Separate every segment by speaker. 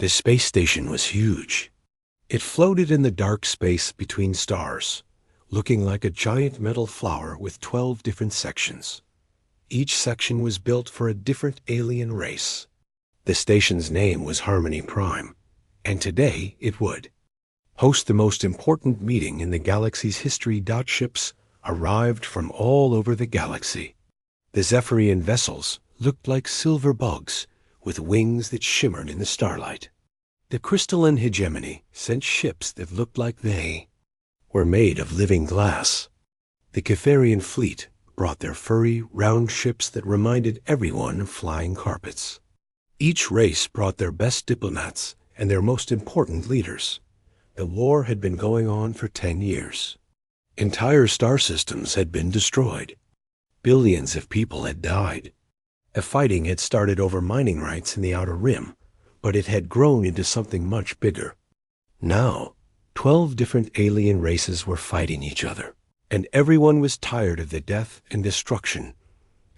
Speaker 1: The space station was huge. It floated in the dark space between stars, looking like a giant metal flower with 12 different sections. Each section was built for a different alien race. The station's name was Harmony Prime, and today it would host the most important meeting in the galaxy's history. Ships arrived from all over the galaxy. The Zephyrian vessels looked like silver bugs with wings that shimmered in the starlight. The crystalline hegemony sent ships that looked like they were made of living glass. The Catharian fleet brought their furry, round ships that reminded everyone of flying carpets. Each race brought their best diplomats and their most important leaders. The war had been going on for 10 years. Entire star systems had been destroyed. Billions of people had died. A fighting had started over mining rights in the Outer Rim, but it had grown into something much bigger. Now, 12 different alien races were fighting each other, and everyone was tired of the death and destruction.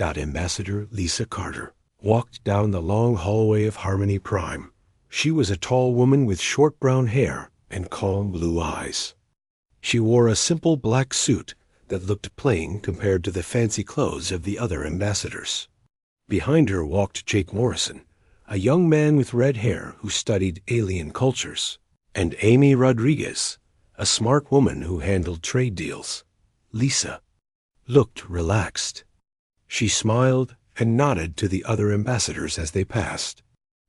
Speaker 1: Ambassador Lisa Carter walked down the long hallway of Harmony Prime. She was a tall woman with short brown hair and calm blue eyes. She wore a simple black suit that looked plain compared to the fancy clothes of the other ambassadors. Behind her walked Jake Morrison, a young man with red hair who studied alien cultures, and Amy Rodriguez, a smart woman who handled trade deals. Lisa looked relaxed. She smiled and nodded to the other ambassadors as they passed.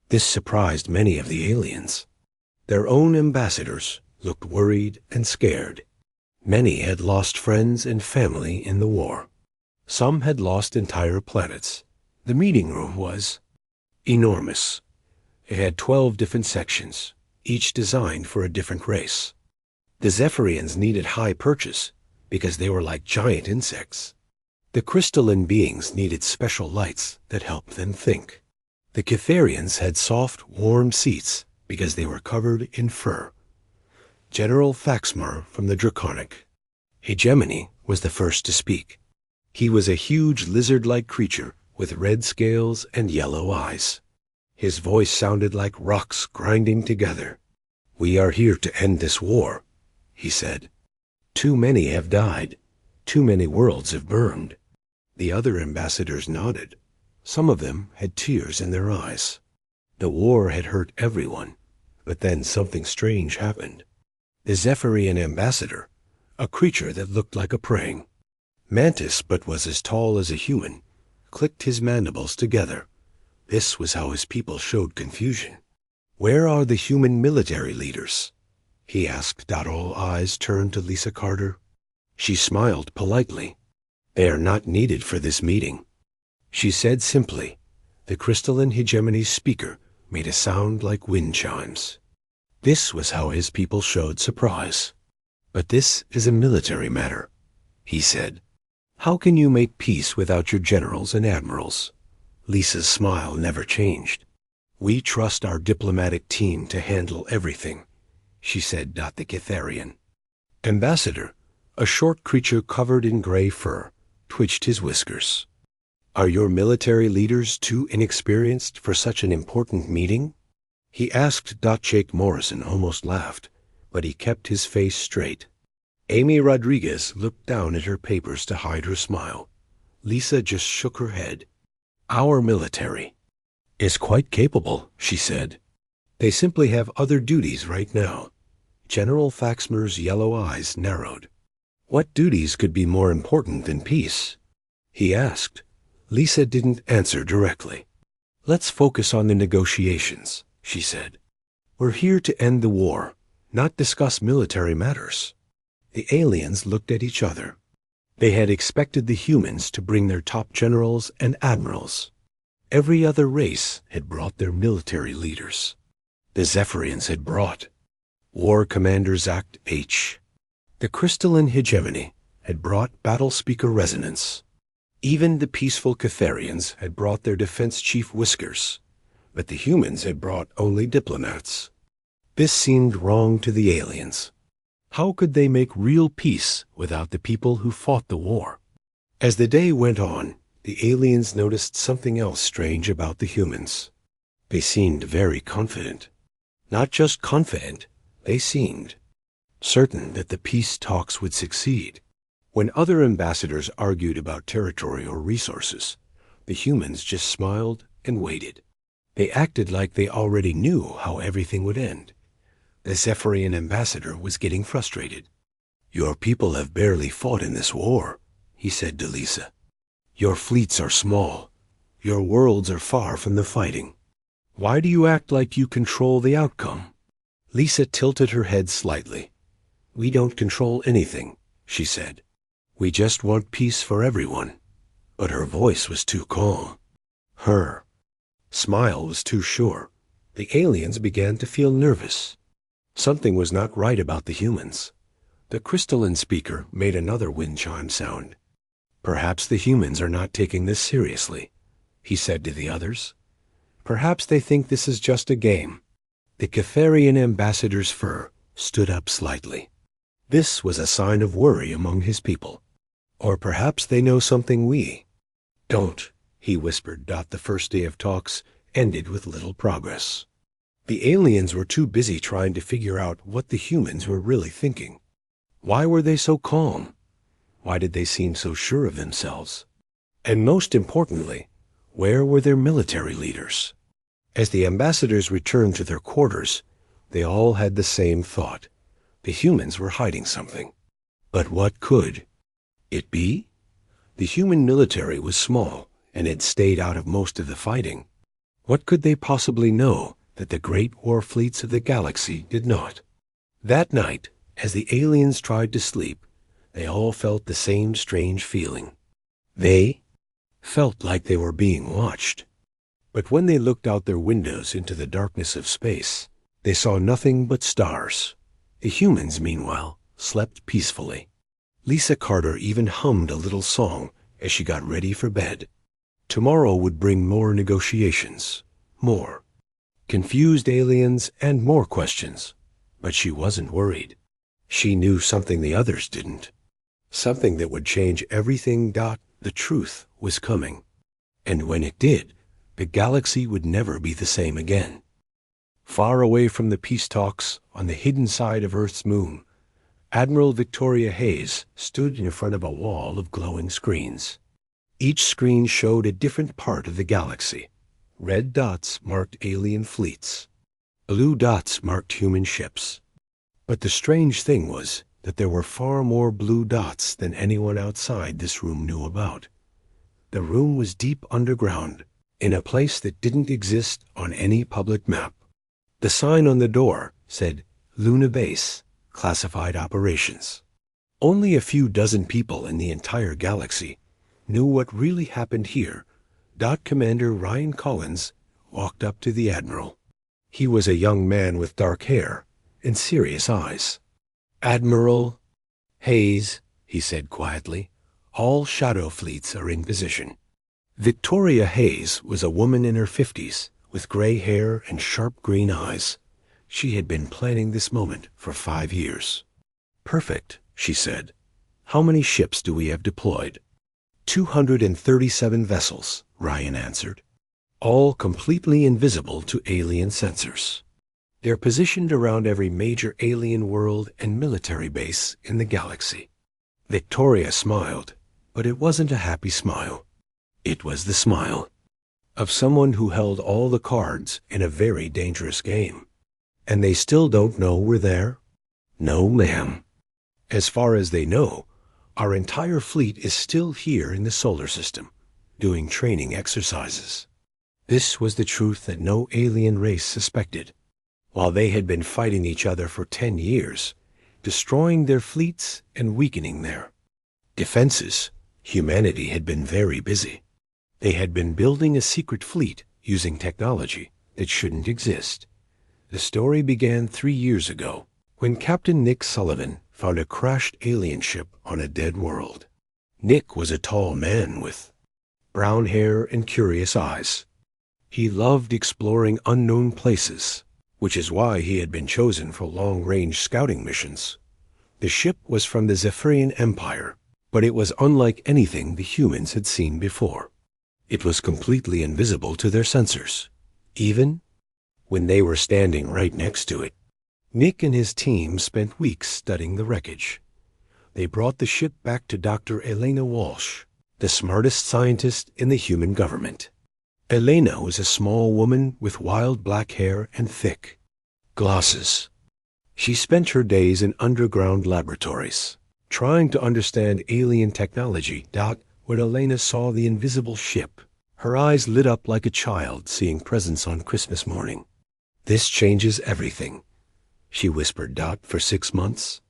Speaker 1: This surprised many of the aliens. Their own ambassadors looked worried and scared. Many had lost friends and family in the war. Some had lost entire planets. The meeting room was enormous. It had 12 different sections, each designed for a different race. The Zephyrians needed high purchase because they were like giant insects. The crystalline beings needed special lights that helped them think. The Catharians had soft, warm seats because they were covered in fur. General Faxmar from the Draconic Hegemony was the first to speak. He was a huge lizard-like creature with red scales and yellow eyes. His voice sounded like rocks grinding together. "We are here to end this war," he said. "Too many have died. Too many worlds have burned." The other ambassadors nodded. Some of them had tears in their eyes. The war had hurt everyone, but then something strange happened. The Zephyrian ambassador, a creature that looked like a praying mantis but was as tall as a human, clicked his mandibles together. This was how his people showed confusion. "Where are the human military leaders?" he asked. All eyes turned to Lisa Carter. She smiled politely. "They are not needed for this meeting," she said simply. The crystalline hegemony's speaker made a sound like wind chimes. This was how his people showed surprise. "But this is a military matter," he said. "How can you make peace without your generals and admirals?" Lisa's smile never changed. "We trust our diplomatic team to handle everything," she said. The Catharian ambassador, a short creature covered in gray fur, twitched his whiskers. "Are your military leaders too inexperienced for such an important meeting?" he asked. Jake Morrison almost laughed, but he kept his face straight. Amy Rodriguez looked down at her papers to hide her smile. Lisa just shook her head. "Our military is quite capable," she said. "They simply have other duties right now." General Faxmar's yellow eyes narrowed. "What duties could be more important than peace?" he asked. Lisa didn't answer directly. "Let's focus on the negotiations," she said. "We're here to end the war, not discuss military matters." The aliens looked at each other. They had expected the humans to bring their top generals and admirals. Every other race had brought their military leaders. The Zephyrians had brought War Commander Zact H. The crystalline hegemony had brought Battle Speaker Resonance. Even the peaceful Catharians had brought their defense chief Whiskers, but the humans had brought only diplomats. This seemed wrong to the aliens. How could they make real peace without the people who fought the war? As the day went on, the aliens noticed something else strange about the humans. They seemed very confident. Not just confident, they seemed certain that the peace talks would succeed. When other ambassadors argued about territory or resources, the humans just smiled and waited. They acted like they already knew how everything would end. The Zephyrian ambassador was getting frustrated. "Your people have barely fought in this war," he said to Lisa. "Your fleets are small. Your worlds are far from the fighting. Why do you act like you control the outcome?" Lisa tilted her head slightly. "We don't control anything," she said. "We just want peace for everyone." But her voice was too calm. Her smile was too sure. The aliens began to feel nervous. Something was not right about the humans. The crystalline speaker made another wind chime sound. "Perhaps the humans are not taking this seriously," he said to the others. "Perhaps they think this is just a game." The Catharian ambassador's fur stood up slightly. This was a sign of worry among his people. "Or perhaps they know something we don't," he whispered. The first day of talks ended with little progress. The aliens were too busy trying to figure out what the humans were really thinking. Why were they so calm? Why did they seem so sure of themselves? And most importantly, where were their military leaders? As the ambassadors returned to their quarters, they all had the same thought. The humans were hiding something. But what could it be? The human military was small and had stayed out of most of the fighting. What could they possibly know that the great war fleets of the galaxy did not? That night, as the aliens tried to sleep, they all felt the same strange feeling. They felt like they were being watched. But when they looked out their windows into the darkness of space, they saw nothing but stars. The humans, meanwhile, slept peacefully. Lisa Carter even hummed a little song as she got ready for bed. Tomorrow would bring more negotiations, more confused aliens, and more questions. But she wasn't worried. She knew something the others didn't. Something that would change everything. The truth was coming. And when it did, the galaxy would never be the same again. Far away from the peace talks, on the hidden side of Earth's moon, Admiral Victoria Hayes stood in front of a wall of glowing screens. Each screen showed a different part of the galaxy. Red dots marked alien fleets. Blue dots marked human ships. But the strange thing was that there were far more blue dots than anyone outside this room knew about. The room was deep underground, in a place that didn't exist on any public map. The sign on the door said, "Luna Base, Classified Operations." Only a few dozen people in the entire galaxy knew what really happened here. Commander Ryan Collins walked up to the Admiral. He was a young man with dark hair and serious eyes. "Admiral Hayes," he said quietly, "all shadow fleets are in position." Victoria Hayes was a woman in her 50s, with gray hair and sharp green eyes. She had been planning this moment for 5 years. "Perfect," she said. "How many ships do we have deployed?" 237 vessels, Ryan answered, all completely invisible to alien sensors. They're positioned around every major alien world and military base in the galaxy. Victoria smiled, but it wasn't a happy smile. It was the smile of someone who held all the cards in a very dangerous game. "And they still don't know we're there?" "No, ma'am. As far as they know, our entire fleet is still here in the solar system, doing training exercises." This was the truth that no alien race suspected. While they had been fighting each other for 10 years, destroying their fleets and weakening their defenses, humanity had been very busy. They had been building a secret fleet using technology that shouldn't exist. The story began 3 years ago, when Captain Nick Sullivan found a crashed alien ship on a dead world. Nick was a tall man with brown hair and curious eyes. He loved exploring unknown places, which is why he had been chosen for long-range scouting missions. The ship was from the Zephyrian Empire, but it was unlike anything the humans had seen before. It was completely invisible to their sensors, even when they were standing right next to it. Nick and his team spent weeks studying the wreckage. They brought the ship back to Dr. Elena Walsh, the smartest scientist in the human government. Elena was a small woman with wild black hair and thick glasses. She spent her days in underground laboratories, trying to understand alien technology. When Elena saw the invisible ship, her eyes lit up like a child seeing presents on Christmas morning. "This changes everything," she whispered. "For 6 months,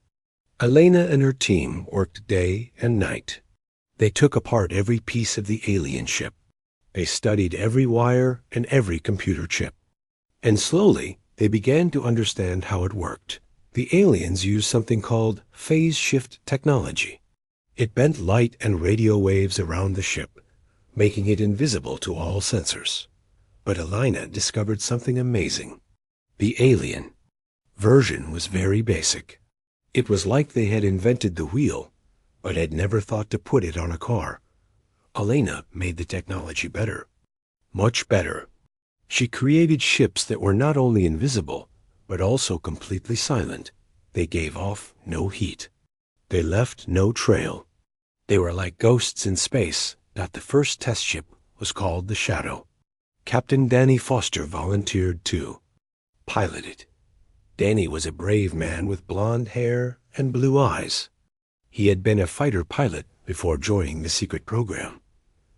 Speaker 1: Elena and her team worked day and night. They took apart every piece of the alien ship. They studied every wire and every computer chip. And slowly, they began to understand how it worked. The aliens used something called phase shift technology. It bent light and radio waves around the ship, making it invisible to all sensors. But Elena discovered something amazing. The alien version was very basic. It was like they had invented the wheel, but had never thought to put it on a car. Elena made the technology better, much better. She created ships that were not only invisible, but also completely silent. They gave off no heat. They left no trail. They were like ghosts in space. The first test ship was called the Shadow. Captain Danny Foster volunteered to pilot it. Danny was a brave man with blonde hair and blue eyes. He had been a fighter pilot before joining the secret program.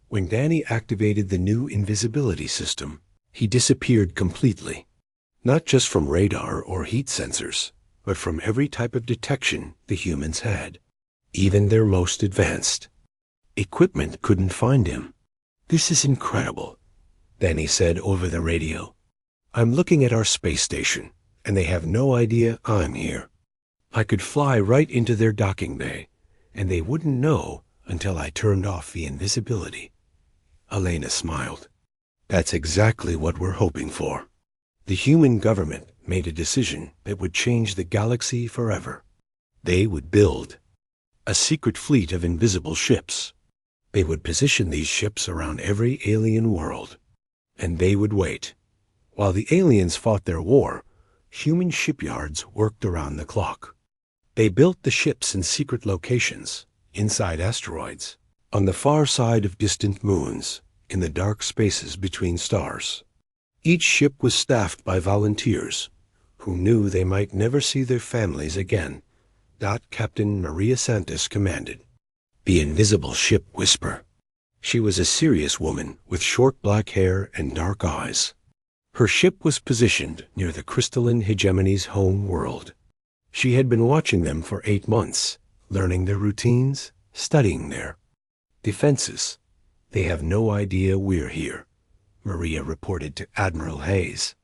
Speaker 1: When Danny activated the new invisibility system, he disappeared completely, not just from radar or heat sensors, but from every type of detection the humans had, even their most advanced. Equipment couldn't find him. "This is incredible," Danny said over the radio. "I'm looking at our space station, and they have no idea I'm here. I could fly right into their docking bay, and they wouldn't know until I turned off the invisibility." Elena smiled. "That's exactly what we're hoping for." The human government made a decision that would change the galaxy forever. They would build a secret fleet of invisible ships. They would position these ships around every alien world, and they would wait. While the aliens fought their war, human shipyards worked around the clock. They built the ships in secret locations, inside asteroids, on the far side of distant moons, in the dark spaces between stars. Each ship was staffed by volunteers who knew they might never see their families again. Captain Maria Santos commanded the invisible ship Whisper. She was a serious woman with short black hair and dark eyes. Her ship was positioned near the crystalline hegemony's home world. She had been watching them for 8 months, learning their routines, studying their defenses. "They have no idea we're here," Maria reported to Admiral Hayes.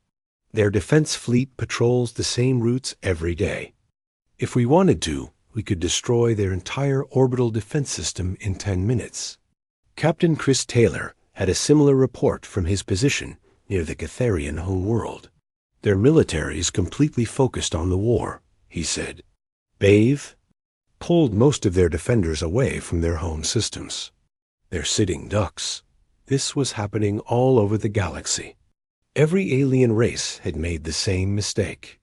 Speaker 1: "Their defense fleet patrols the same routes every day. If we wanted to, we could destroy their entire orbital defense system in 10 minutes. Captain Chris Taylor had a similar report from his position near the Catharian homeworld. "Their military is completely focused on the war," he said. "They've pulled most of their defenders away from their home systems. They're sitting ducks." This was happening all over the galaxy. Every alien race had made the same mistake.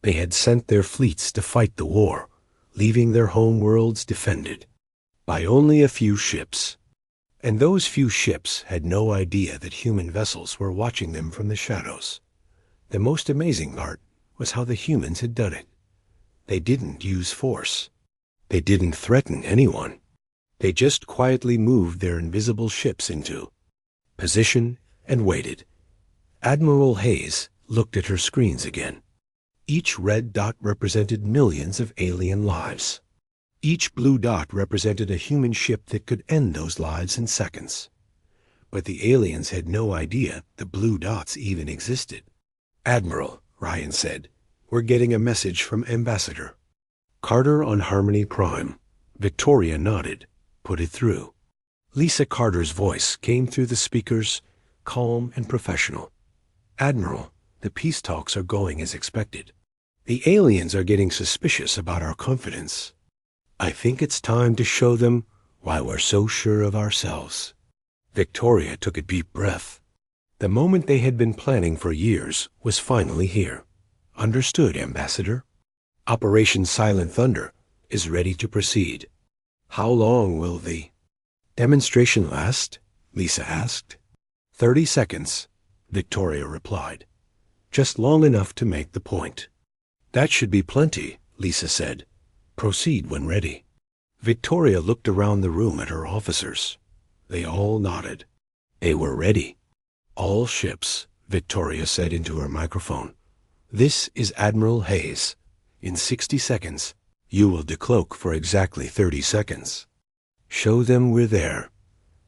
Speaker 1: They had sent their fleets to fight the war, leaving their home worlds defended by only a few ships. And those few ships had no idea that human vessels were watching them from the shadows. The most amazing part was how the humans had done it. They didn't use force. They didn't threaten anyone. They just quietly moved their invisible ships into position and waited. Admiral Hayes looked at her screens again. Each red dot represented millions of alien lives. Each blue dot represented a human ship that could end those lives in seconds. But the aliens had no idea the blue dots even existed. "Admiral," Ryan said, "we're getting a message from Ambassador Carter on Harmony Prime." Victoria nodded. "Put it through." Lisa Carter's voice came through the speakers, calm and professional. "Admiral, the peace talks are going as expected. The aliens are getting suspicious about our confidence. I think it's time to show them why we're so sure of ourselves." Victoria took a deep breath. The moment they had been planning for years was finally here. Understood, Ambassador. Operation Silent Thunder is ready to proceed. How long will the demonstration last? Lisa asked. 30 seconds, Victoria replied. Just long enough to make the point. That should be plenty, Lisa said. Proceed when ready. Victoria looked around the room at her officers. They all nodded. They were ready. All ships, Victoria said into her microphone. This is Admiral Hayes. In 60 seconds, you will decloak for exactly 30 seconds. Show them we're there,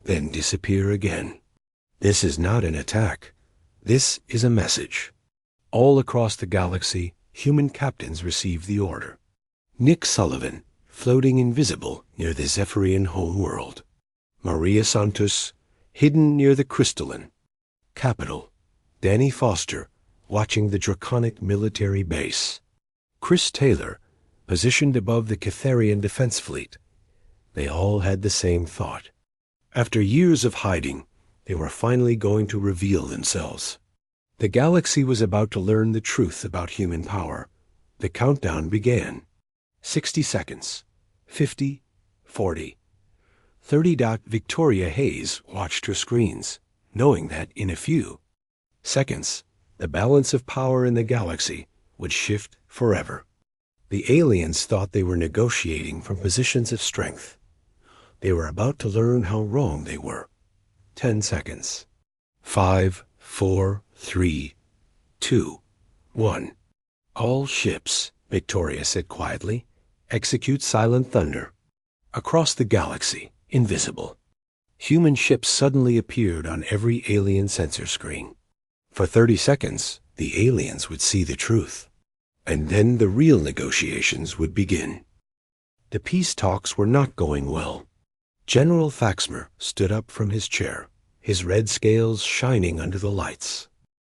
Speaker 1: then disappear again. This is not an attack. This is a message. All across the galaxy, human captains received the order. Nick Sullivan, floating invisible near the Zephyrian homeworld. Maria Santos, hidden near the crystalline capital. Danny Foster, watching the draconic military base. Chris Taylor, positioned above the Catharian defense fleet. They all had the same thought. After years of hiding, they were finally going to reveal themselves. The galaxy was about to learn the truth about human power. The countdown began. 60 seconds. 50, 40, 30. Victoria Hayes watched her screens, knowing that in a few seconds, the balance of power in the galaxy would shift forever. The aliens thought they were negotiating from positions of strength. They were about to learn how wrong they were. 10 seconds. 5, 4, 3, 2, 1. All ships, Victoria said quietly, execute Silent Thunder. Across the galaxy, invisible. Human ships suddenly appeared on every alien sensor screen. For 30 seconds, the aliens would see the truth. And then the real negotiations would begin. The peace talks were not going well. General Faxmer stood up from his chair, his red scales shining under the lights.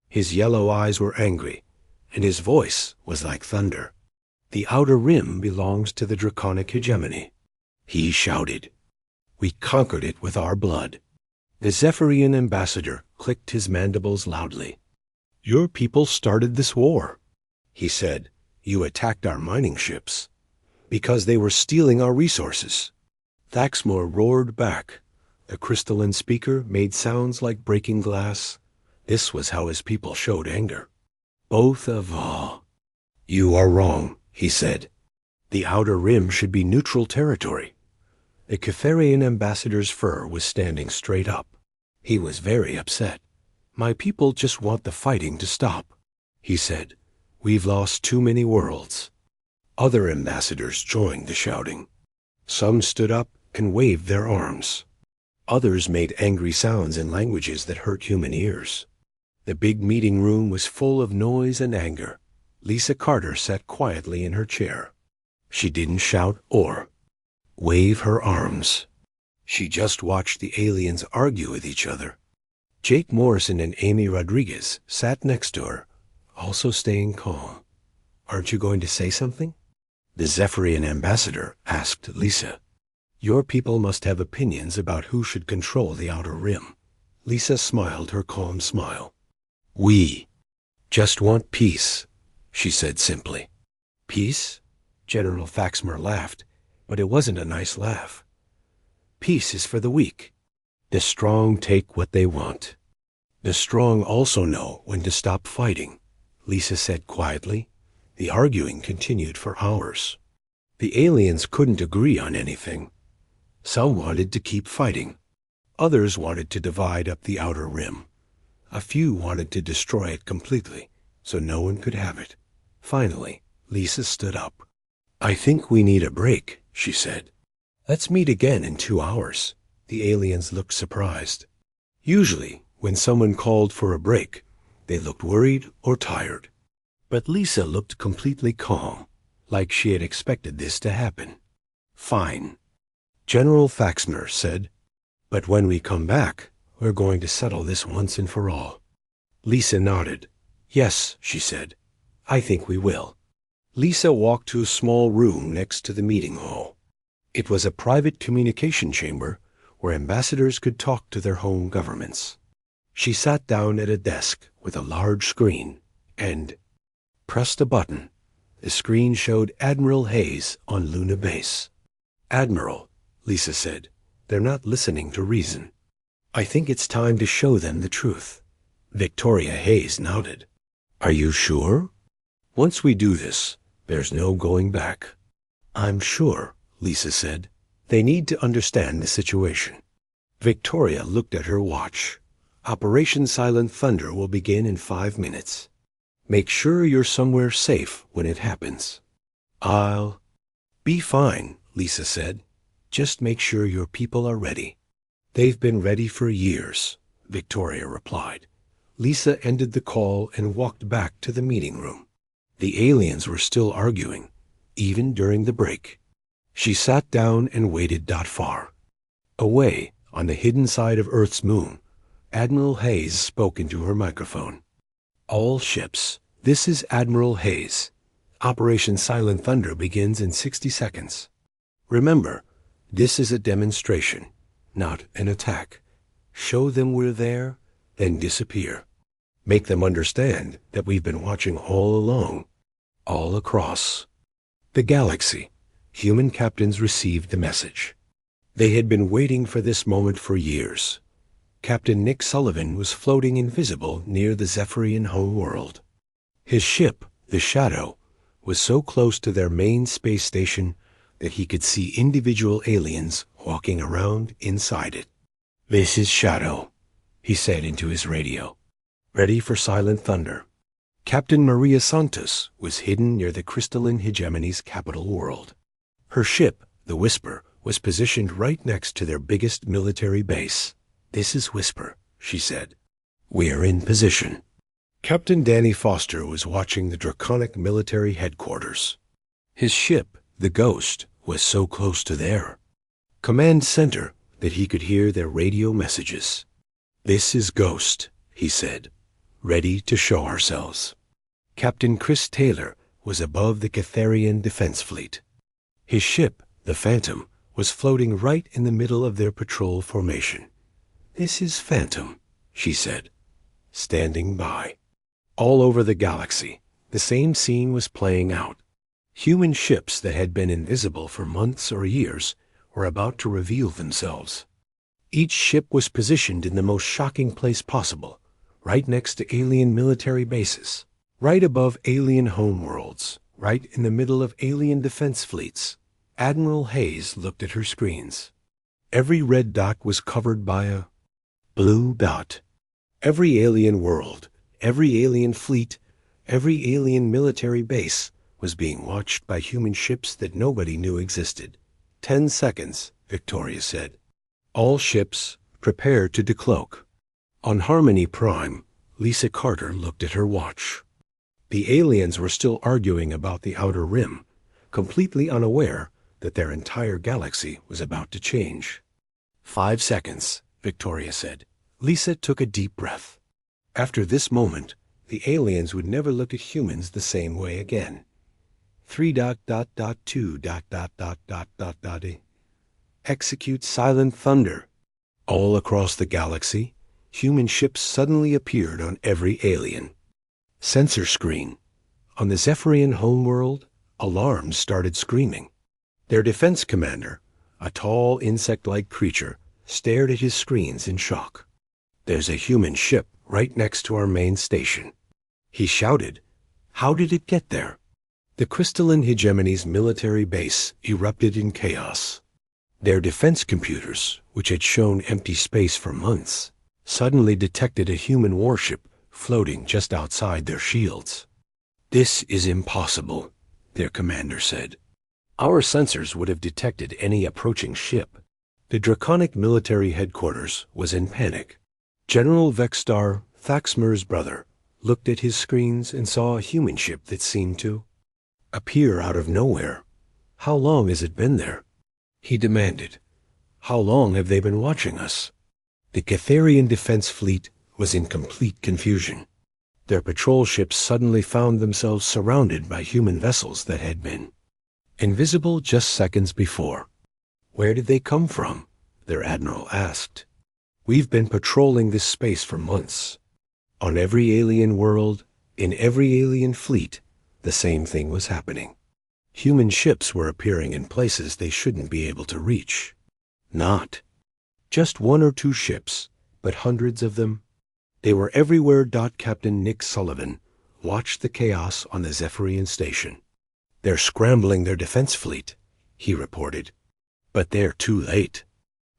Speaker 1: His yellow eyes were angry, and his voice was like thunder. The Outer Rim belongs to the draconic hegemony. He shouted. We conquered it with our blood. The Zephyrian ambassador clicked his mandibles loudly. Your people started this war, he said. You attacked our mining ships because they were stealing our resources. Thaxmore roared back. The crystalline speaker made sounds like breaking glass. This was how his people showed anger. Both of you are wrong, he said. The Outer Rim should be neutral territory. The Catharian ambassador's fur was standing straight up. He was very upset. My people just want the fighting to stop, he said. We've lost too many worlds. Other ambassadors joined the shouting. Some stood up and waved their arms. Others made angry sounds in languages that hurt human ears. The big meeting room was full of noise and anger. Lisa Carter sat quietly in her chair. She didn't shout or wave her arms. She just watched the aliens argue with each other. Jake Morrison and Amy Rodriguez sat next to her, also staying calm. Aren't you going to say something? The Zephyrian ambassador asked Lisa. Your people must have opinions about who should control the Outer Rim. Lisa smiled her calm smile. We just want peace, she said simply. Peace? General Faxmer laughed, but it wasn't a nice laugh. Peace is for the weak. The strong take what they want. The strong also know when to stop fighting, Lisa said quietly. The arguing continued for hours. The aliens couldn't agree on anything. Some wanted to keep fighting. Others wanted to divide up the Outer Rim. A few wanted to destroy it completely, so no one could have it. Finally, Lisa stood up. I think we need a break, she said. Let's meet again in 2 hours. The aliens looked surprised. Usually, when someone called for a break, they looked worried or tired. But Lisa looked completely calm, like she had expected this to happen. Fine, General Faxmer said. But when we come back, we're going to settle this once and for all. Lisa nodded. Yes, she said. I think we will. Lisa walked to a small room next to the meeting hall. It was a private communication chamber where ambassadors could talk to their home governments. She sat down at a desk with a large screen and pressed a button. The screen showed Admiral Hayes on Luna Base. "Admiral," Lisa said, "they're not listening to reason. I think it's time to show them the truth." Victoria Hayes nodded. "Are you sure? Once we do this, there's no going back." "I'm sure," Lisa said. "They need to understand the situation." Victoria looked at her watch. "Operation Silent Thunder will begin in 5 minutes. Make sure you're somewhere safe when it happens." "I'll be fine," Lisa said. "Just make sure your people are ready." "They've been ready for years," Victoria replied. Lisa ended the call and walked back to the meeting room. The aliens were still arguing, even during the break. She sat down and waited. Far away, on the hidden side of Earth's moon, Admiral Hayes spoke into her microphone. "All ships, this is Admiral Hayes. Operation Silent Thunder begins in 60 seconds. Remember, this is a demonstration, not an attack. Show them we're there, then disappear. Make them understand that we've been watching all along, all across the galaxy." Human captains received the message. They had been waiting for this moment for years. Captain Nick Sullivan was floating invisible near the Zephyrian homeworld. His ship, the Shadow, was so close to their main space station that he could see individual aliens walking around inside it. "This is Shadow," he said into his radio. "Ready for Silent Thunder." Captain Maria Santos was hidden near the crystalline hegemony's capital world. Her ship, the Whisper, was positioned right next to their biggest military base. "This is Whisper," she said. "We're in position." Captain Danny Foster was watching the draconic military headquarters. His ship, the Ghost, was so close to their command center that he could hear their radio messages. "This is Ghost," he said, "ready to show ourselves." Captain Chris Taylor was above the Catharian Defense Fleet. His ship, the Phantom, was floating right in the middle of their patrol formation. "This is Phantom," she said, standing by. All over the galaxy, the same scene was playing out. Human ships that had been invisible for months or years were about to reveal themselves. Each ship was positioned in the most shocking place possible, right next to alien military bases, right above alien homeworlds, right in the middle of alien defense fleets. Admiral Hayes looked at her screens. Every red dot was covered by a blue dot. Every alien world, every alien fleet, every alien military base was being watched by human ships that nobody knew existed. 10 seconds, Victoria said. "All ships, prepare to decloak." On Harmony Prime, Lisa Carter looked at her watch. The aliens were still arguing about the outer rim, completely unaware that their entire galaxy was about to change. 5 seconds, Victoria said. Lisa took a deep breath. After this moment, the aliens would never look at humans the same way again. 3.2. Execute Silent Thunder. All across the galaxy, human ships suddenly appeared on every alien. Sensor screen. On the Zephyrian homeworld, alarms started screaming. Their defense commander, a tall insect-like creature, stared at his screens in shock. "There's a human ship right next to our main station." He shouted, "How did it get there?" The crystalline hegemony's military base erupted in chaos. Their defense computers, which had shown empty space for months, suddenly detected a human warship floating just outside their shields. "This is impossible," their commander said. "Our sensors would have detected any approaching ship." The draconic military headquarters was in panic. General Vextar, Thaxmer's brother, looked at his screens and saw a human ship that seemed to appear out of nowhere. "How long has it been there?" he demanded. "How long have they been watching us?" The Catharian Defense Fleet was in complete confusion. Their patrol ships suddenly found themselves surrounded by human vessels that had been invisible just seconds before. "Where did they come from?" their admiral asked. We've been patrolling this space for months. On every alien world, in every alien fleet, the same thing was happening. Human ships were appearing in places they shouldn't be able to reach. Not just one or two ships, but hundreds of them. They were everywhere. Captain Nick Sullivan watched the chaos on the Zephyrian station. "They're scrambling their defense fleet," he reported. "But they're too late.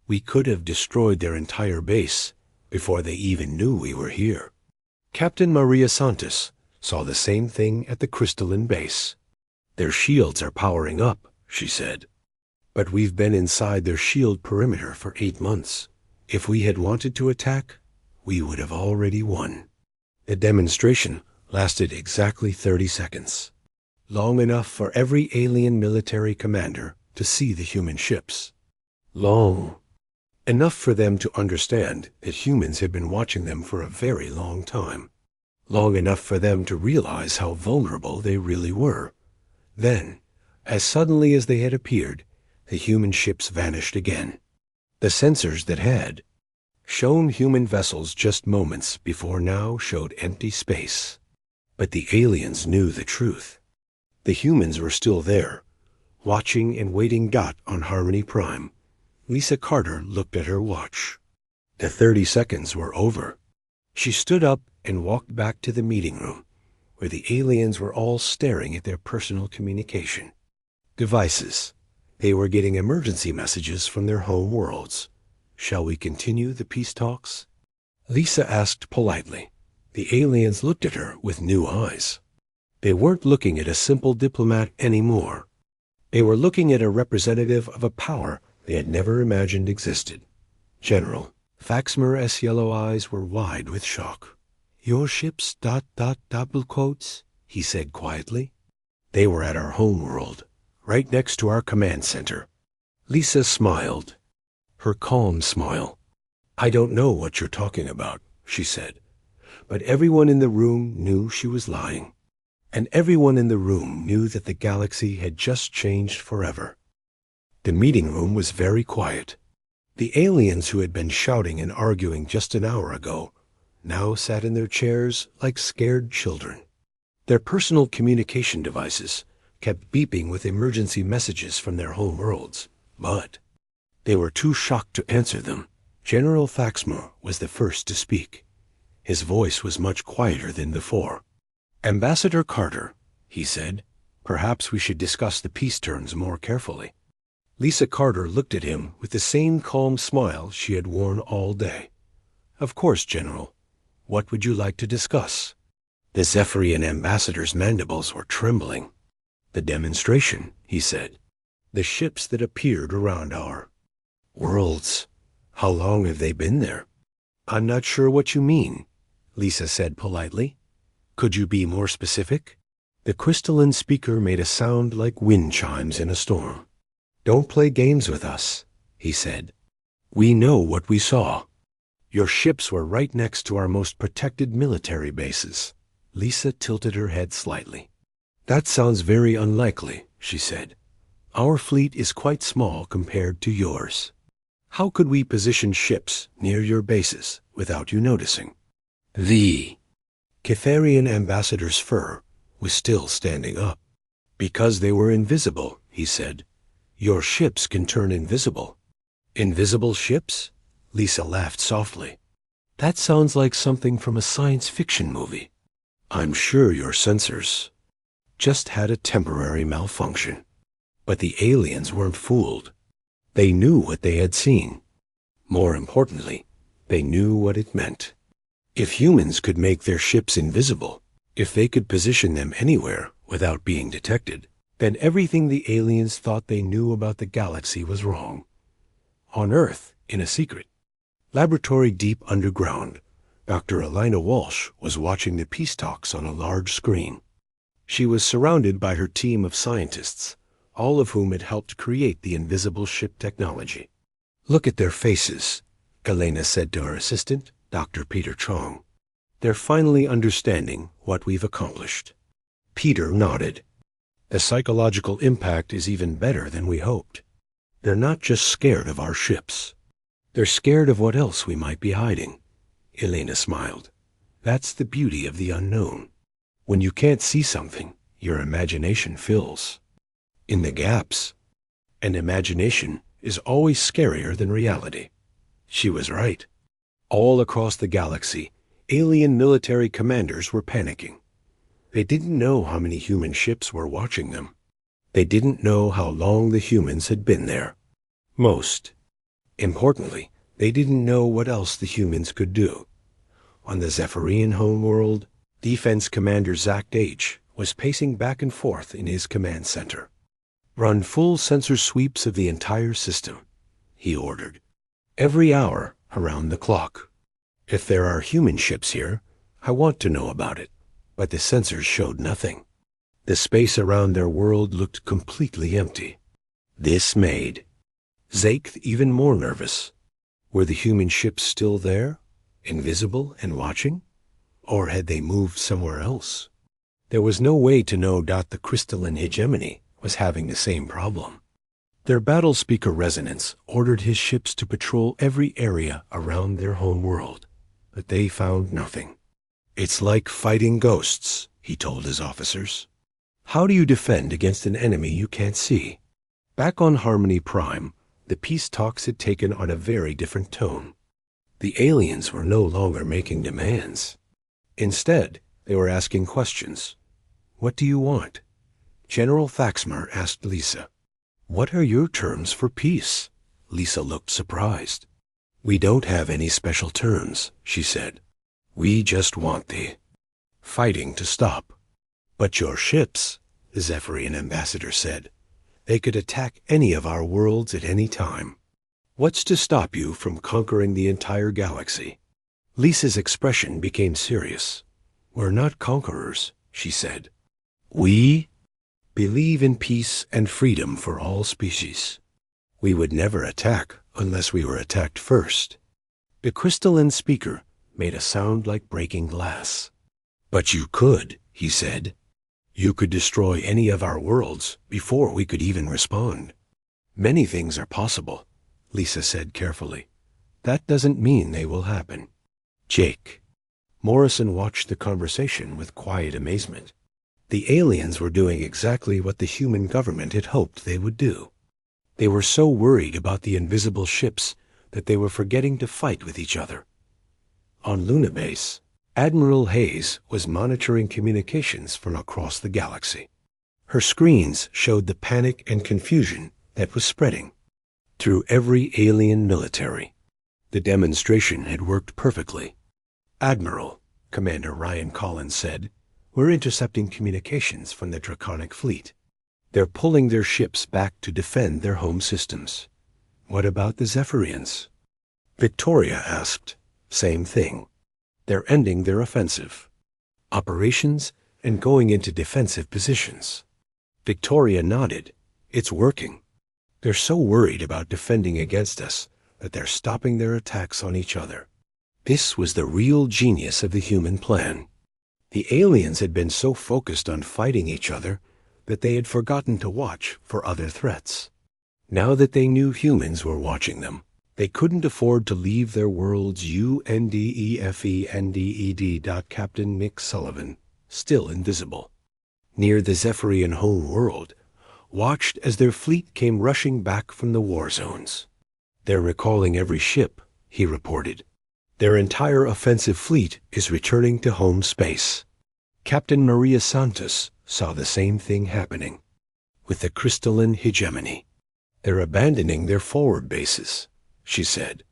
Speaker 1: We could have destroyed their entire base before they even knew we were here." Captain Maria Santos saw the same thing at the crystalline base. "Their shields are powering up," she said. "But we've been inside their shield perimeter for 8 months. If we had wanted to attack, we would have already won." The demonstration lasted exactly 30 seconds. Long enough for every alien military commander to see the human ships. Long enough for them to understand that humans had been watching them for a very long time. Long enough for them to realize how vulnerable they really were. Then, as suddenly as they had appeared, the human ships vanished again. The sensors that had shown human vessels just moments before now showed empty space. But the aliens knew the truth. The humans were still there, watching and waiting. On Harmony Prime, Lisa Carter looked at her watch. The 30 seconds were over. She stood up and walked back to the meeting room, where the aliens were all staring at their personal communication devices. They were getting emergency messages from their home worlds. "Shall we continue the peace talks?" Lisa asked politely. The aliens looked at her with new eyes. They weren't looking at a simple diplomat anymore. They were looking at a representative of a power they had never imagined existed. General Faxmer's yellow eyes were wide with shock. "Your ships, double quotes," he said quietly. "They were at our home world, right next to our command center." Lisa smiled. Her calm smile. "I don't know what you're talking about," she said. But everyone in the room knew she was lying. And everyone in the room knew that the galaxy had just changed forever. The meeting room was very quiet. The aliens who had been shouting and arguing just an hour ago now sat in their chairs like scared children. Their personal communication devices kept beeping with emergency messages from their home worlds, but they were too shocked to answer them. General Faxmer was the first to speak. His voice was much quieter than before. "Ambassador Carter," he said, "perhaps we should discuss the peace terms more carefully." Lisa Carter looked at him with the same calm smile she had worn all day. "Of course, General. What would you like to discuss?" The Zephyrian ambassador's mandibles were trembling. "The demonstration," he said. "The ships that appeared around our worlds. How long have they been there?" "I'm not sure what you mean," Lisa said politely. "Could you be more specific?" The crystalline speaker made a sound like wind chimes in a storm. "Don't play games with us," he said. "We know what we saw. Your ships were right next to our most protected military bases." Lisa tilted her head slightly. "That sounds very unlikely," she said. "Our fleet is quite small compared to yours. How could we position ships near your bases without you noticing?" The Ketherian ambassador's fur was still standing up. "Because they were invisible," he said. "Your ships can turn invisible." "Invisible ships?" Lisa laughed softly. "That sounds like something from a science fiction movie." "I'm sure your sensors just had a temporary malfunction." But the aliens weren't fooled. They knew what they had seen. More importantly, they knew what it meant. If humans could make their ships invisible, if they could position them anywhere without being detected, then everything the aliens thought they knew about the galaxy was wrong. On Earth, in a secret laboratory deep underground, Dr. Elina Walsh was watching the peace talks on a large screen. She was surrounded by her team of scientists, all of whom had helped create the invisible ship technology. "Look at their faces," Galena said to her assistant, Dr. Peter Chong. "They're finally understanding what we've accomplished." Peter nodded. "The psychological impact is even better than we hoped. They're not just scared of our ships. They're scared of what else we might be hiding. Elena smiled. That's the beauty of the unknown. When you can't see something, your imagination fills in the gaps. And imagination is always scarier than reality. She was right. All across the galaxy, alien military commanders were panicking. They didn't know how many human ships were watching them. They didn't know how long the humans had been there. Most importantly, they didn't know what else the humans could do. On the Zephyrian homeworld, Defense Commander Zach H. was pacing back and forth in his command center. Run full sensor sweeps of the entire system, he ordered. Every hour, around the clock. If there are human ships here, I want to know about it. But the sensors showed nothing. The space around their world looked completely empty. This made Zake even more nervous. Were the human ships still there, invisible and watching? Or had they moved somewhere else? There was no way to know that the crystalline hegemony was having the same problem. Their battle speaker resonance ordered his ships to patrol every area around their home world, but they found nothing. It's like fighting ghosts, he told his officers. How do you defend against an enemy you can't see? Back on Harmony Prime, the peace talks had taken on a very different tone. The aliens were no longer making demands. Instead, they were asking questions. What do you want? General Thaxmer asked Lisa. What are your terms for peace? Lisa looked surprised. We don't have any special terms, she said. We just want the fighting to stop. But your ships, the Zephyrian ambassador said. They could attack any of our worlds at any time. What's to stop you from conquering the entire galaxy? Lisa's expression became serious. We're not conquerors, she said. We believe in peace and freedom for all species. We would never attack unless we were attacked first. The crystalline speaker made a sound like breaking glass. But you could, he said. You could destroy any of our worlds before we could even respond. Many things are possible, Lisa said carefully. That doesn't mean they will happen. Jake. Morrison watched the conversation with quiet amazement. The aliens were doing exactly what the human government had hoped they would do. They were so worried about the invisible ships that they were forgetting to fight with each other. On Luna Base, Admiral Hayes was monitoring communications from across the galaxy. Her screens showed the panic and confusion that was spreading through every alien military. The demonstration had worked perfectly. Admiral, Commander Ryan Collins said, we're intercepting communications from the Draconic Fleet. They're pulling their ships back to defend their home systems. What about the Zephyrians? Victoria asked. Same thing. They're ending their offensive operations and going into defensive positions. Victoria nodded. It's working. They're so worried about defending against us that they're stopping their attacks on each other. This was the real genius of the human plan. The aliens had been so focused on fighting each other that they had forgotten to watch for other threats. Now that they knew humans were watching them, they couldn't afford to leave their worlds UNDEFENDED. Captain Mick Sullivan, still invisible, near the Zephyrian home world, watched as their fleet came rushing back from the war zones. They're recalling every ship, he reported. Their entire offensive fleet is returning to home space. Captain Maria Santos saw the same thing happening with the crystalline hegemony. They're abandoning their forward bases, she said.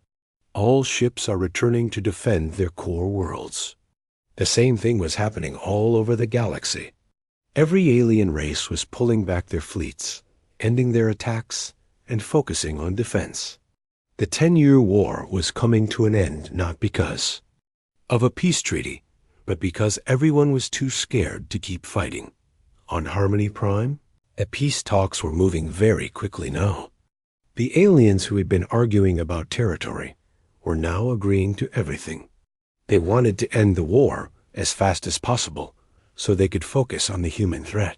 Speaker 1: All ships are returning to defend their core worlds. The same thing was happening all over the galaxy. Every alien race was pulling back their fleets, ending their attacks, and focusing on defense. The 10-year war was coming to an end not because of a peace treaty, but because everyone was too scared to keep fighting. On Harmony Prime, the peace talks were moving very quickly now. The aliens who had been arguing about territory were now agreeing to everything. They wanted to end the war as fast as possible so they could focus on the human threat.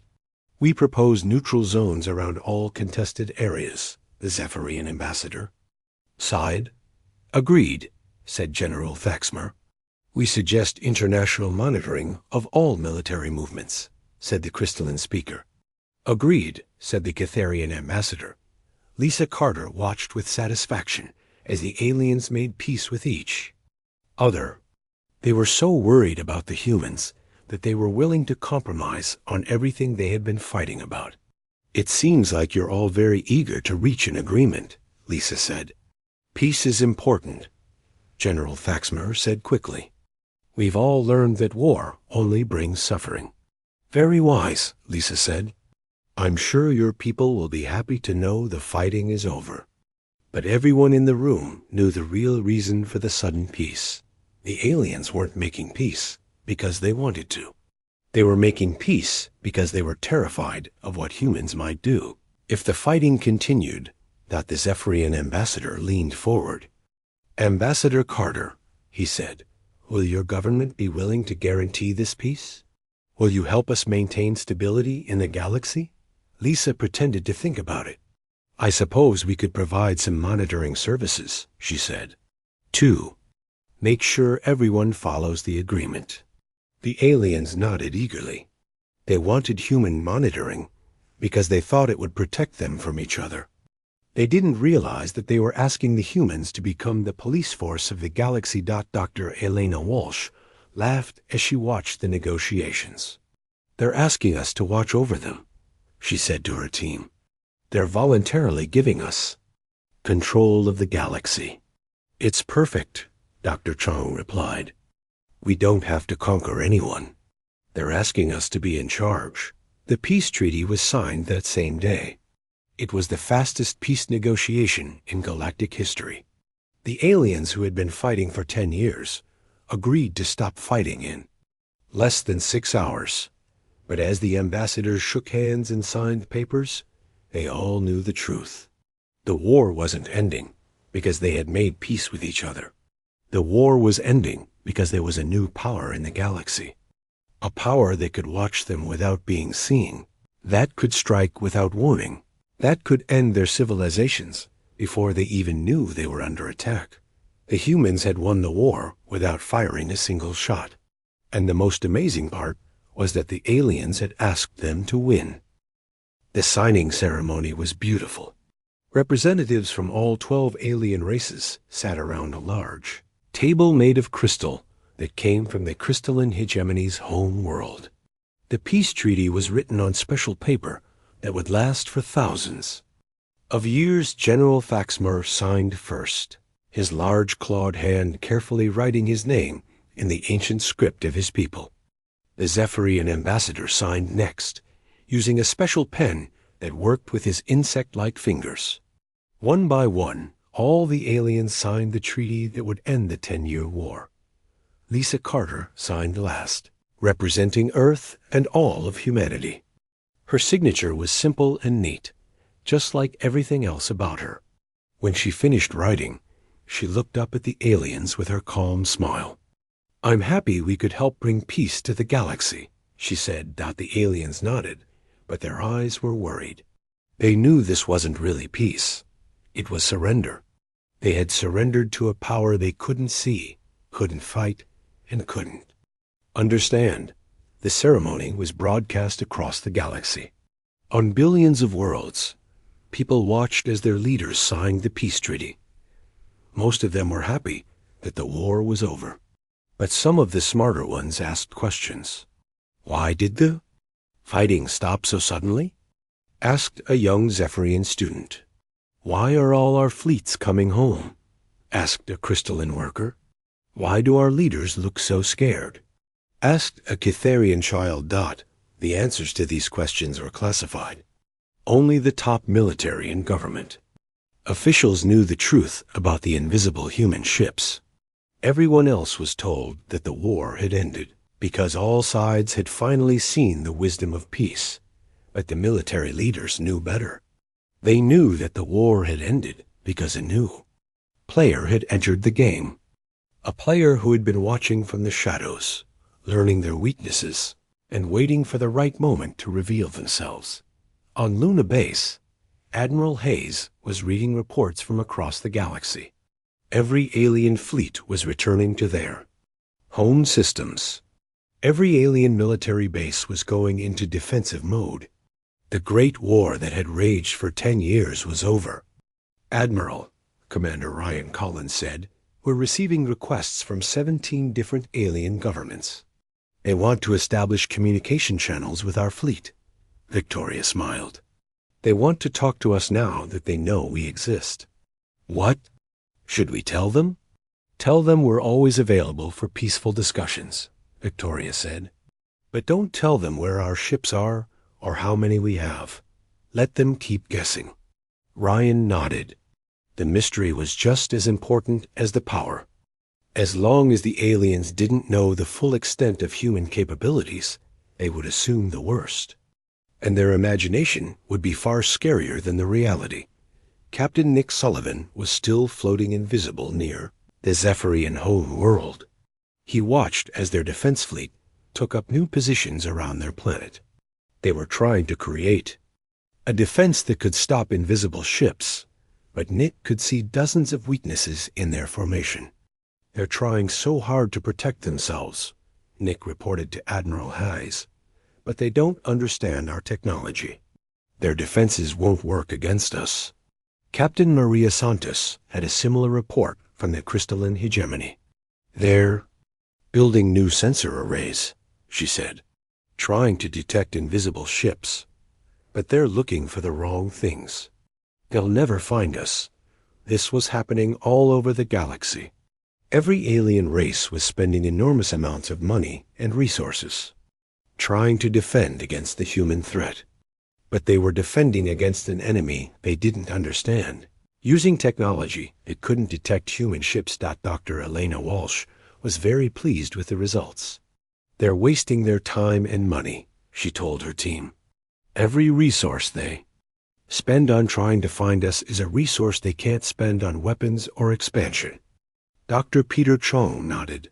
Speaker 1: We propose neutral zones around all contested areas, the Zephyrian ambassador sighed. Agreed, said General Faxmer. We suggest international monitoring of all military movements, said the crystalline speaker. Agreed, said the Catharian ambassador. Lisa Carter watched with satisfaction as the aliens made peace with each other. They were so worried about the humans that they were willing to compromise on everything they had been fighting about. It seems like you're all very eager to reach an agreement, Lisa said. Peace is important, General Faxmer said quickly. We've all learned that war only brings suffering. Very wise, Lisa said. I'm sure your people will be happy to know the fighting is over. But everyone in the room knew the real reason for the sudden peace. The aliens weren't making peace because they wanted to. They were making peace because they were terrified of what humans might do. If the fighting continued, the Zephyrian ambassador leaned forward. Ambassador Carter, he said, will your government be willing to guarantee this peace? Will you help us maintain stability in the galaxy? Lisa pretended to think about it. I suppose we could provide some monitoring services, she said. 2. Make sure everyone follows the agreement. The aliens nodded eagerly. They wanted human monitoring because they thought it would protect them from each other. They didn't realize that they were asking the humans to become the police force of the galaxy. Dr. Elena Walsh laughed as she watched the negotiations. They're asking us to watch over them, she said to her team. They're voluntarily giving us control of the galaxy. It's perfect, Dr. Chong replied. We don't have to conquer anyone. They're asking us to be in charge. The peace treaty was signed that same day. It was the fastest peace negotiation in galactic history. The aliens who had been fighting for 10 years agreed to stop fighting in less than 6 hours. But as the ambassadors shook hands and signed papers, they all knew the truth. The war wasn't ending because they had made peace with each other. The war was ending because there was a new power in the galaxy. A power that could watch them without being seen. That could strike without warning. That could end their civilizations before they even knew they were under attack. The humans had won the war without firing a single shot. And the most amazing part was that the aliens had asked them to win. The signing ceremony was beautiful. Representatives from all 12 alien races sat around a large table made of crystal that came from the crystalline hegemony's home world. The peace treaty was written on special paper that would last for thousands of years. General Faxmer signed first, his large clawed hand carefully writing his name in the ancient script of his people. The Zephyrian ambassador signed next, using a special pen that worked with his insect-like fingers. One by one, all the aliens signed the treaty that would end the 10-year war. Lisa Carter signed last, representing Earth and all of humanity. Her signature was simple and neat, just like everything else about her. When she finished writing, she looked up at the aliens with her calm smile. I'm happy we could help bring peace to the galaxy, she said. The aliens nodded, but their eyes were worried. They knew this wasn't really peace. It was surrender. They had surrendered to a power they couldn't see, couldn't fight, and couldn't understand. The ceremony was broadcast across the galaxy. On billions of worlds, people watched as their leaders signed the peace treaty. Most of them were happy that the war was over. But some of the smarter ones asked questions. Why did the fighting stop so suddenly? Asked a young Zephyrian student. Why are all our fleets coming home? Asked a crystalline worker. Why do our leaders look so scared? Asked a Catharian child. The answers to these questions were classified. Only the top military and government officials knew the truth about the invisible human ships. Everyone else was told that the war had ended because all sides had finally seen the wisdom of peace. But the military leaders knew better. They knew that the war had ended because a new player had entered the game. A player who had been watching from the shadows, learning their weaknesses, and waiting for the right moment to reveal themselves. On Luna Base, Admiral Hayes was reading reports from across the galaxy. Every alien fleet was returning to their home systems. Every alien military base was going into defensive mode. The Great War that had raged for 10 years was over. "Admiral," Commander Ryan Collins said, "we're receiving requests from 17 different alien governments. They want to establish communication channels with our fleet." Victoria smiled. "They want to talk to us now that they know we exist." "What? Should we tell them?" "Tell them we're always available for peaceful discussions," Victoria said. "But don't tell them where our ships are or how many we have. Let them keep guessing." Ryan nodded. The mystery was just as important as the power. As long as the aliens didn't know the full extent of human capabilities, they would assume the worst. And their imagination would be far scarier than the reality. Captain Nick Sullivan was still floating invisible near the Zephyrian home world. He watched as their defense fleet took up new positions around their planet. They were trying to create a defense that could stop invisible ships, but Nick could see dozens of weaknesses in their formation. "They're trying so hard to protect themselves," Nick reported to Admiral Hayes, "but they don't understand our technology. Their defenses won't work against us." Captain Maria Santos had a similar report from the crystalline hegemony. "They're building new sensor arrays," she said, "trying to detect invisible ships. But they're looking for the wrong things. They'll never find us." This was happening all over the galaxy. Every alien race was spending enormous amounts of money and resources, trying to defend against the human threat. But they were defending against an enemy they didn't understand. Using technology that couldn't detect human ships. Dr. Elena Walsh was very pleased with the results. "They're wasting their time and money," she told her team. "Every resource they spend on trying to find us is a resource they can't spend on weapons or expansion." Dr. Peter Chong nodded.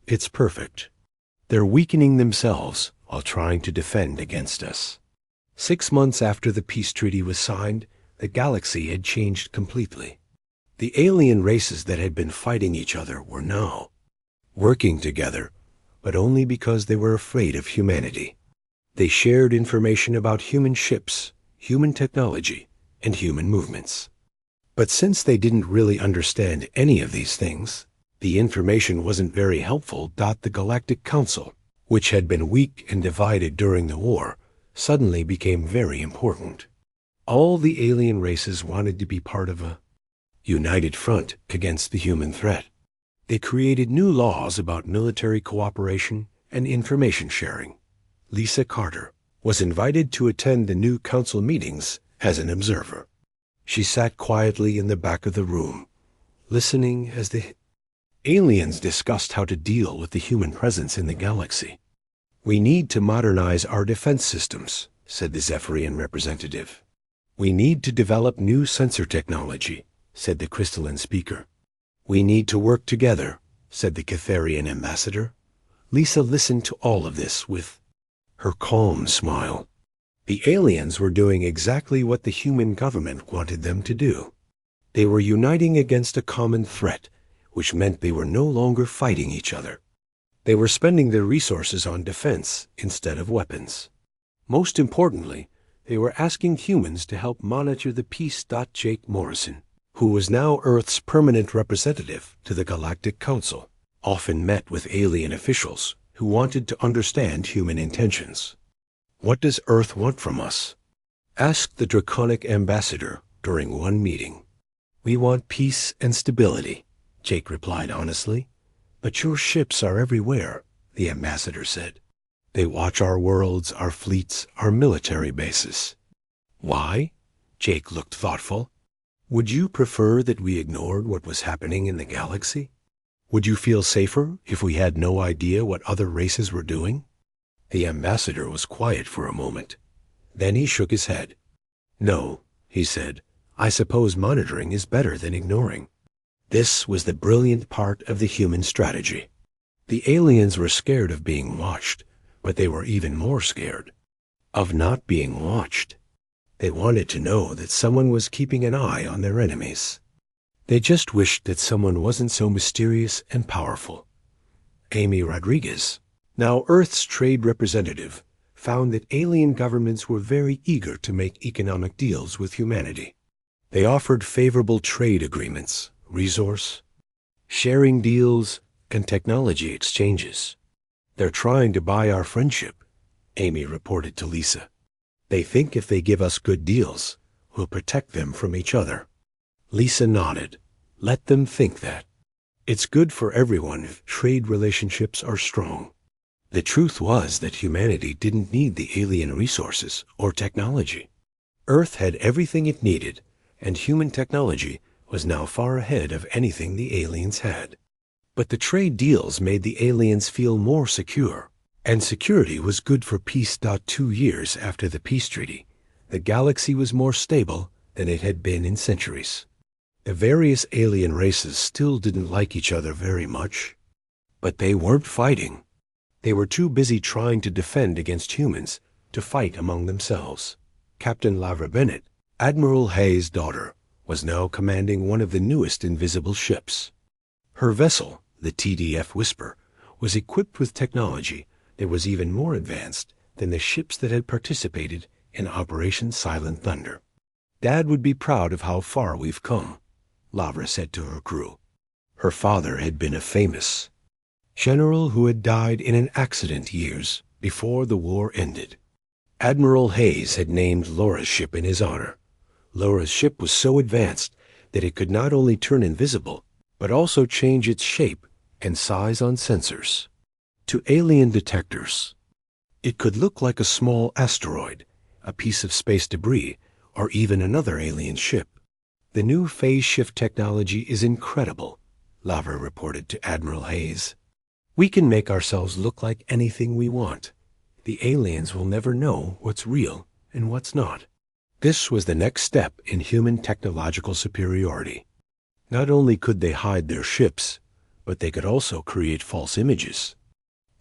Speaker 1: "It's perfect. They're weakening themselves while trying to defend against us." 6 months after the peace treaty was signed, the galaxy had changed completely. The alien races that had been fighting each other were now working together, but only because they were afraid of humanity. They shared information about human ships, human technology, and human movements. But since they didn't really understand any of these things, the information wasn't very helpful. The Galactic Council, which had been weak and divided during the war, suddenly became very important. All the alien races wanted to be part of a united front against the human threat. They created new laws about military cooperation and information sharing. Lisa Carter was invited to attend the new council meetings as an observer. She sat quietly in the back of the room, listening as the aliens discussed how to deal with the human presence in the galaxy. "We need to modernize our defense systems," said the Zephyrian representative. "We need to develop new sensor technology," said the crystalline speaker. "We need to work together," said the Catharian ambassador. Lisa listened to all of this with her calm smile. The aliens were doing exactly what the human government wanted them to do. They were uniting against a common threat, which meant they were no longer fighting each other. They were spending their resources on defense instead of weapons. Most importantly, they were asking humans to help monitor the peace. Jake Morrison, who was now Earth's permanent representative to the Galactic Council, often met with alien officials who wanted to understand human intentions. "What does Earth want from us?" asked the draconic ambassador during one meeting. "We want peace and stability," Jake replied honestly. "But your ships are everywhere," the ambassador said. "They watch our worlds, our fleets, our military bases." "Why?" Jake looked thoughtful. "Would you prefer that we ignored what was happening in the galaxy? Would you feel safer if we had no idea what other races were doing?" The ambassador was quiet for a moment. Then he shook his head. "No," he said, "I suppose monitoring is better than ignoring." This was the brilliant part of the human strategy. The aliens were scared of being watched, but they were even more scared of not being watched. They wanted to know that someone was keeping an eye on their enemies. They just wished that someone wasn't so mysterious and powerful. Amy Rodriguez, now Earth's trade representative, found that alien governments were very eager to make economic deals with humanity. They offered favorable trade agreements, resource sharing deals, and technology exchanges. They're trying to buy our friendship, Amy reported to Lisa. They think if they give us good deals, we'll protect them from each other. Lisa nodded. Let them think that. It's good for everyone if trade relationships are strong. The truth was that humanity didn't need the alien resources or technology. Earth had everything it needed, and human technology was now far ahead of anything the aliens had. But the trade deals made the aliens feel more secure, and security was good for peace. 2 years after the peace treaty, the galaxy was more stable than it had been in centuries. The various alien races still didn't like each other very much, but they weren't fighting. They were too busy trying to defend against humans to fight among themselves. Captain Lavra Bennett, Admiral Hayes' daughter, was now commanding one of the newest invisible ships. Her vessel, the TDF Whisper, was equipped with technology that was even more advanced than the ships that had participated in Operation Silent Thunder. Dad would be proud of how far we've come, Lavra said to her crew. Her father had been a famous general who had died in an accident years before the war ended. Admiral Hayes had named Laura's ship in his honor. Laura's ship was so advanced that it could not only turn invisible, but also change its shape and size on sensors. To alien detectors, it could look like a small asteroid, a piece of space debris, or even another alien ship. The new phase shift technology is incredible, Lavra reported to Admiral Hayes. We can make ourselves look like anything we want. The aliens will never know what's real and what's not. This was the next step in human technological superiority. Not only could they hide their ships, but they could also create false images.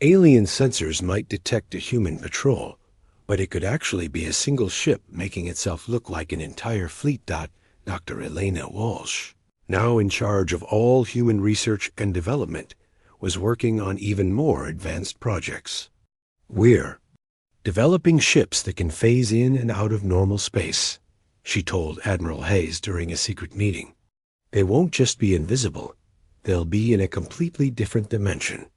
Speaker 1: Alien sensors might detect a human patrol, but it could actually be a single ship making itself look like an entire fleet. Dr. Elena Walsh, now in charge of all human research and development, was working on even more advanced projects. We're developing ships that can phase in and out of normal space, she told Admiral Hayes during a secret meeting. They won't just be invisible, they'll be in a completely different dimension.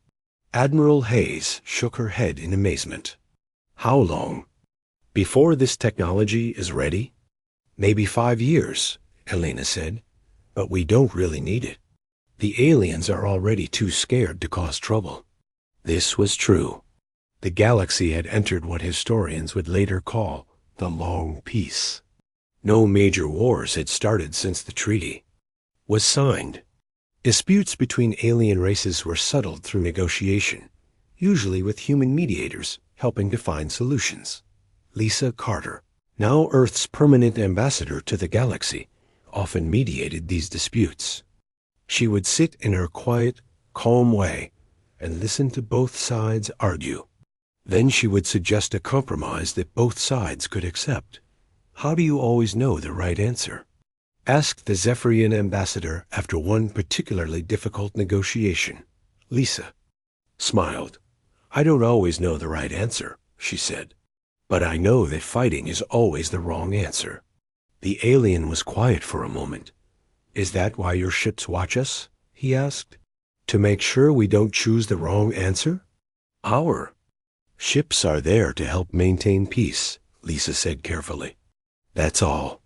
Speaker 1: Admiral Hayes shook her head in amazement. How long? Before this technology is ready? Maybe 5 years, Elena said, but we don't really need it. The aliens are already too scared to cause trouble. This was true. The galaxy had entered what historians would later call the Long Peace. No major wars had started since the treaty was signed. Disputes between alien races were settled through negotiation, usually with human mediators helping to find solutions. Lisa Carter, now Earth's permanent ambassador to the galaxy, often mediated these disputes. She would sit in her quiet, calm way and listen to both sides argue. Then she would suggest a compromise that both sides could accept. How do you always know the right answer? Asked the Zephyrian ambassador after one particularly difficult negotiation. Lisa smiled. I don't always know the right answer, she said, but I know that fighting is always the wrong answer. The alien was quiet for a moment. Is that why your ships watch us? He asked. To make sure we don't choose the wrong answer? Our ships are there to help maintain peace, Lisa said carefully. That's all.